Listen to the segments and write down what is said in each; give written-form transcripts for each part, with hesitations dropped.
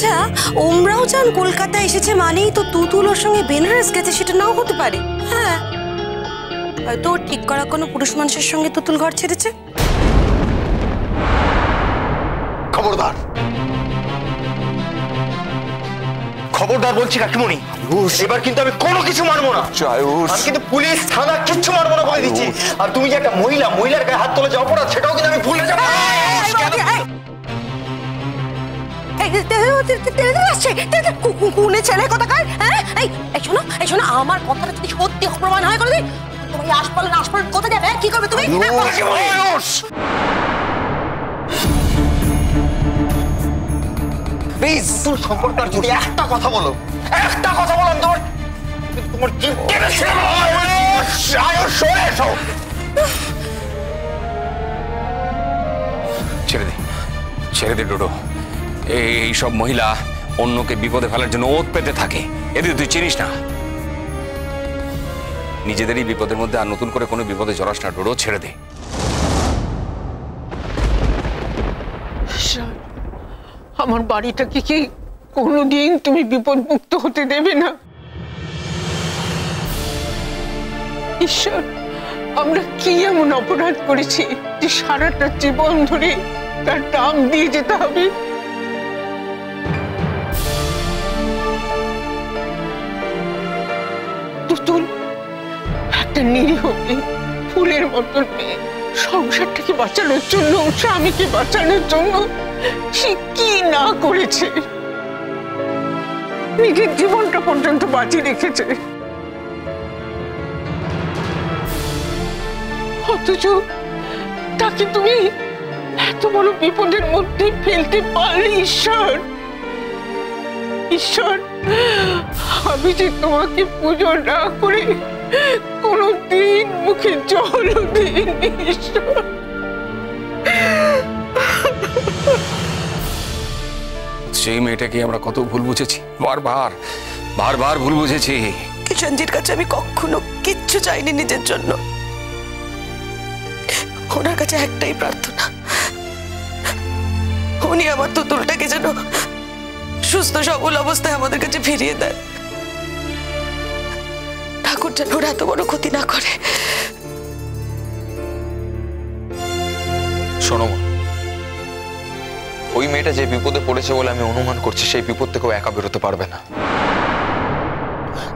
আচ্ছা, ওমরাও জান কলকাতায় এসেছে মানেই তো তুতুল ওর সঙ্গে বেনারস গেছে, সেটা নাও হতে পারে। হ্যাঁ, হয়তো ঠিক করা কোনো পুরুষ মানুষের সঙ্গে তুতুল ঘর ছেড়েছে। খবরদার, খবরদার বলছি কাকিমণি, এবার কিন্তু আমি কোনো কিছু মানবো না। আমি কিন্তু পুলিশ থানা কিচ্ছু মানবো না বলে দিচ্ছি। আর তুমি যে একটা মহিলার গায়ে হাত তোলা যে অপরাধ, সেটাও কিন্তু আমি ভুলে যাবো। আমার কথাটা যদি সত্যি অপ্রমাণ হয় কোনোদিন, তুমি আশপাল কোথায় যাবে? কি করবে তুমি? প্লিজ, তোর সম্পর্কে যদি একটা কথা বলো, আমি তোমার কি ছেড়ে দে ডোডো। এই সব মহিলা অন্যকে বিপদে ফেলার জন্য ওত পেতে থাকে, এদের তুই চিনিস না। নিজেদেরই বিপদের মধ্যে আর নতুন করে কোনো বিপদে জড়াস না ডোডো, ছেড়ে দে। আমার বাড়িটাকে কি কোনোদিন তুমি বিপদ মুক্ত হতে দেবে না? ঈশ্বর, আমরা কি এমন অপরাধ করেছি যে সারাটা জীবন ধরে তার দাম দিয়ে যেতে হবে? তুতুল একটা নিরীহ মেয়ে, ফুলের মতন মেয়ে, সংসারটাকে বাঁচানোর জন্য, স্বামীকে বাঁচানোর জন্য সে কি না করেছে, নিজের জীবনটা পর্যন্ত বাঁচিয়ে রেখেছে। অথচ তাকে তুমি এত বড় বিপদের মধ্যে ফেলতে পারলে। ঈশ্বর, ঈশ্বর, আমি যে তোমাকে পুজো না করে কোনদিন মুখে জলও দিইনি। ঈশ্বর, সেই মেয়েটাকে আমরা কত ভুল বুঝেছি, বারবার ভুল বুঝেছি। কিষাণজির কাছে আমি কখনো কিচ্ছু চাইনি নিজের জন্য। ওনার কাছে একটাই প্রার্থনা, উনি আমার তুতুলটাকে যেন সুস্থ সবল অবস্থায় আমাদের কাছে ফিরিয়ে দেন। ঠাকুর যেন ওর এত বড় ক্ষতি না করে। শোনো মা, ওই মেয়েটা যে বিপদে পড়েছে বলে আমি অনুমান করছি, সেই বিপদ থেকেও একা বেরোতে পারবে না।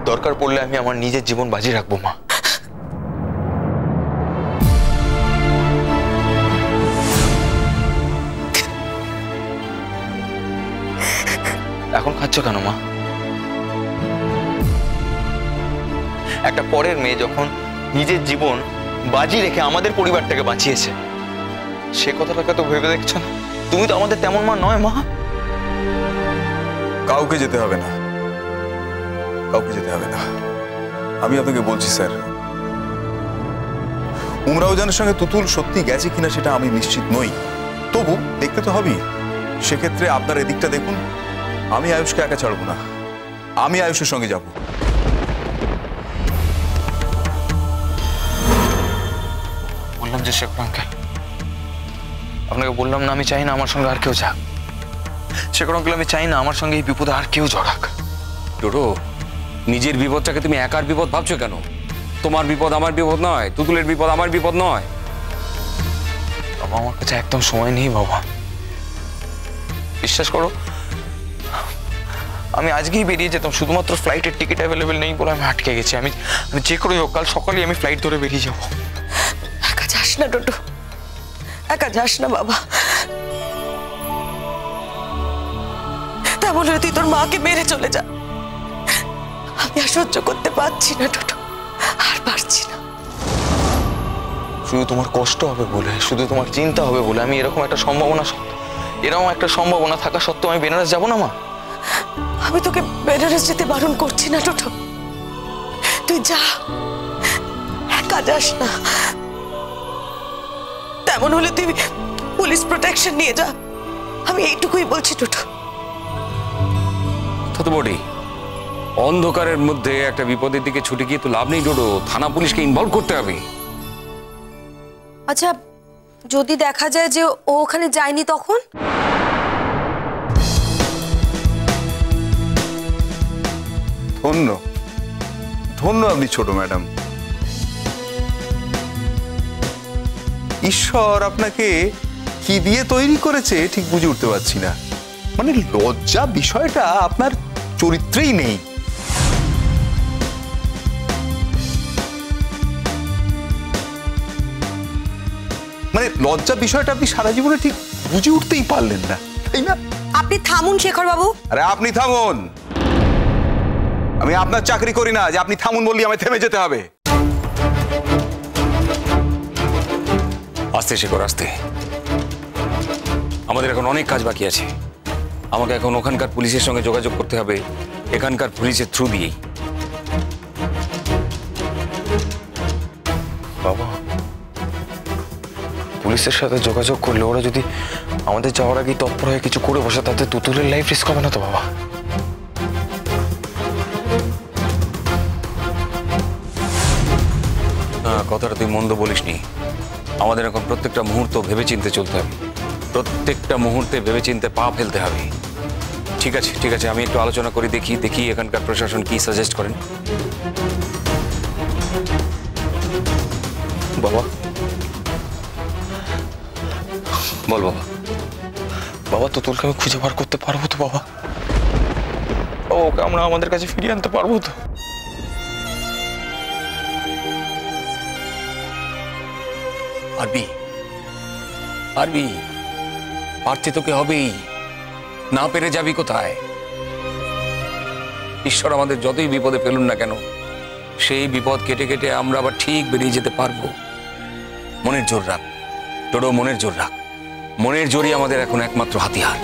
দরকার পড়লে আমি আমার নিজের জীবন বাজি রাখবো মা। এখন খাচ্ছ কেন মা? একটা পরের মেয়ে যখন নিজের জীবন বাজি রেখে আমাদের পরিবারটাকে বাঁচিয়েছে, সে কথাটাকে তো ভেবে দেখছো না? তুমি তো আমাদের তেমন মা নয় মা। কাউকে যেতে হবে না, কাউকে যেতে হবে না। আমি আপনাকে বলছি স্যার, উমরাও জানের সঙ্গে তুতুল সত্যি গেছে কিনা সেটা আমি নিশ্চিত নই, তবু দেখতে তো হবেই। সেক্ষেত্রে আপনার এদিকটা দেখুন, আমি আয়ুষকে একা ছাড়বো না, আমি আয়ুষের সঙ্গে যাব। বললাম যে শেখর আঙ্কেল, আপনাকে বললাম না আমি চাই না আমার সঙ্গে আর কেউ যাক। শেখর আঙ্কেল, আমি চাই না আমার সঙ্গে এই বিপদে আর কেউ জড়াক। ডোডো, নিজের বিপদটাকে তুমি একার বিপদ ভাবছো কেন? তোমার বিপদ আমার বিপদ নয়, তুতুলের বিপদ আমার বিপদ নয়। বাবা, আমার কাছে একদম সময় নেই বাবা, বিশ্বাস করো। আমি আজকেই বেরিয়ে যেতাম, শুধুমাত্র ফ্লাইটের টিকিট অ্যাভেলেবেল নেই বলে আমি আটকে গেছি। আমি যে করেই হোক কাল সকালে আমি ফ্লাইট ধরে বেরিয়ে যাবো। একা যাস না ডোডো, একা যাস না বাবা। তেমন হলে তুই তোর মাকে মেরে চলে যা। আমি আর সহ্য করতে পারছি না ডোডো, আর পারছি না। শুধু তোমার কষ্ট হবে বলে, শুধু তোমার চিন্তা হবে বলে আমি এরকম একটা সম্ভাবনা থাকা সত্ত্বেও আমি বেনারস যাবো না মা। আমি তোকে বেনারস যেতে বারণ করছি না টোটো, তুই যা, একা যাস না। তেমন হলে তুই পুলিশ প্রোটেকশন নিয়ে যা, আমি এইটুকুই বলছি টোটো। তো বডি, অন্ধকারের মধ্যে একটা বিপদের দিকে ছুটে গিয়ে তো লাভ নেই ডোডো, থানা পুলিশকে ইনভলভ করতে হবে। আচ্ছা, যদি দেখা যায় যে ও ওখানে যায়নি তখন? ধন্য ধন্য আপনি ছোট ম্যাডাম। ঈশ্বর আপনাকে কি দিয়ে তৈরি করেছে ঠিক বুঝে উঠতে পারছি না। মানে লজ্জা বিষয়টা আপনার চরিত্রেই নেই। মানে লজ্জা বিষয়টা আপনি সারা জীবনে ঠিক বুঝে উঠতেই পারলেন না, তাই না? আপনি থামুন শেখর বাবু। আরে আপনি থামুন, আমি আপনার চাকরি করি না যে আপনি থামুন বললি আমায় থেমে যেতে হবে। আস্তে শেখর আস্তে, আমাদের এখন অনেক কাজ বাকি আছে। আমাকে এখন ওখানকার পুলিশের সঙ্গে যোগাযোগ করতে হবে, এখানকার পুলিশের থ্রু দিয়েই। বাবা, পুলিশের সাথে যোগাযোগ করলে ওরা যদি আমাদের যাওয়ার আগে তৎপর হয়ে কিছু করে বসে, তাতে তুতুলের লাইফ রিস্ক হবে না তো বাবা? কথাটা তুই মন্দ বলিসনি। আমাদের এখন প্রত্যেকটা মুহূর্ত ভেবেচিন্তে চলতে হবে, প্রত্যেকটা মুহূর্তে ভেবেচিন্তে পা ফেলতে হবে। ঠিক আছে ঠিক আছে, আমি একটু আলোচনা করে দেখি এখানকার প্রশাসন কি সাজেস্ট করেন। বাবা বল বাবা, বাবা তুতুলকে আমি খুঁজে বার করতে পারবো তো বাবা? ওকে আমরা আমাদের কাছে ফিরিয়ে আনতে পারবো তো? পারবি, পারতে তোকে হবেই, না পেরে যাবি কোথায়? ঈশ্বর আমাদের যতই বিপদে ফেলুন না কেন, সেই বিপদ কেটে কেটে আমরা আবার ঠিক বেরিয়ে যেতে পারবো। মনের জোর রাখ টোটো, মনের জোর রাখ। মনের জোরই আমাদের এখন একমাত্র হাতিয়ার।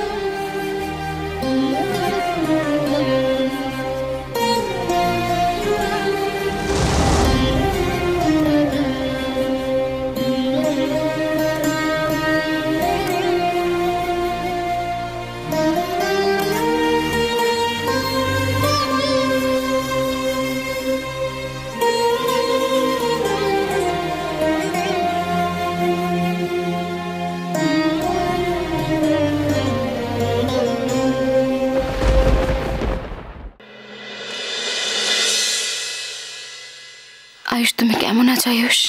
আয়ুষ, তুমি কেমন আছো আয়ুষ?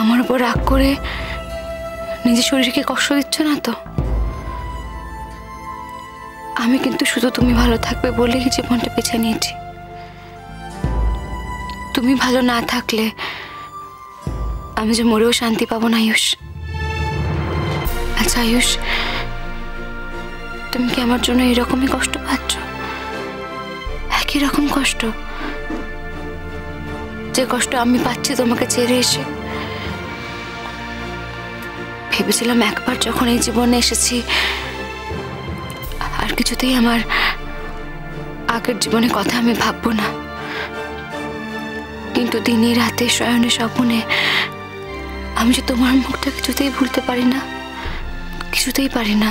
আমার উপর রাগ করে নিজের শরীরকে কষ্ট দিচ্ছ না তো? আমি কিন্তু শুধু তুমি ভালো থাকবে বলেই জীবনটা বেছে নিয়েছি। তুমি ভালো না থাকলে আমি যে মরেও শান্তি পাবো না আয়ুষ। আচ্ছা আয়ুষ, তুমি কি আমার জন্য এরকমই কষ্ট পাচ্ছ? একই রকম কষ্ট যে কষ্ট আমি পাচ্ছি তোমাকে ছেড়ে এসে? ভেবেছিলাম একবার যখন এই জীবনে এসেছি আর কিছুতেই আমার আগের জীবনের কথা আমি ভাববো না, কিন্তু দিনে রাতে শয়নে স্বপ্নে আমি যে তোমার মুখটা কিছুতেই ভুলতে পারি না, কিছুতেই পারি না।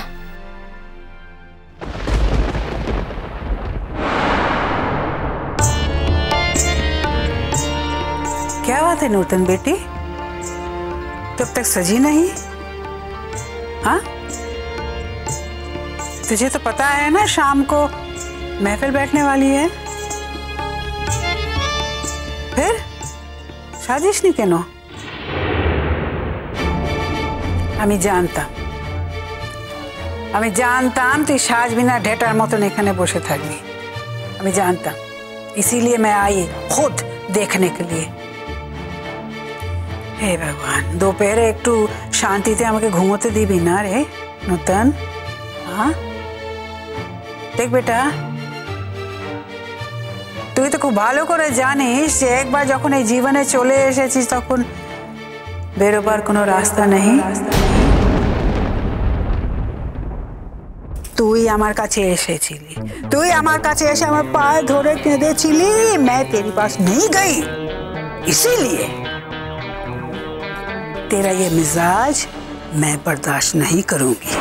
क्या बात है नूतन बेटी, तब तक सजी नहीं? हाँ, तुझे तो पता है ना शाम को महफिल बैठने वाली है। फिर साजिश नहीं केनो? আমি জানতাম তুই সাজ বিনা ঢেটার মতন এখানে বসে থাকবি। আমি জানতাম, इसीलिए मैं आई खुद देखने के लिए। हे भगवान, दोपहरे একটু শান্তিতে আমাকে ঘুমোতে দিবি না রে নূতন? হ্যাঁ দেখ বেটা, তুই তো খুব ভালো করে জানিস যে একবার যখন এই জীবনে চলে এসেছিস তখন বেরোবার কোনো রাস্তা নেই। তুই আমার কাছে এসেছিলি, তুই আমার কাছে এসে আমার পায়ে ধরে কেঁদেছিলি, मैं तेरे पास नहीं गई, इसीलिए तेरा ये मिजाज मैं बर्दाश्त नहीं करूंगी।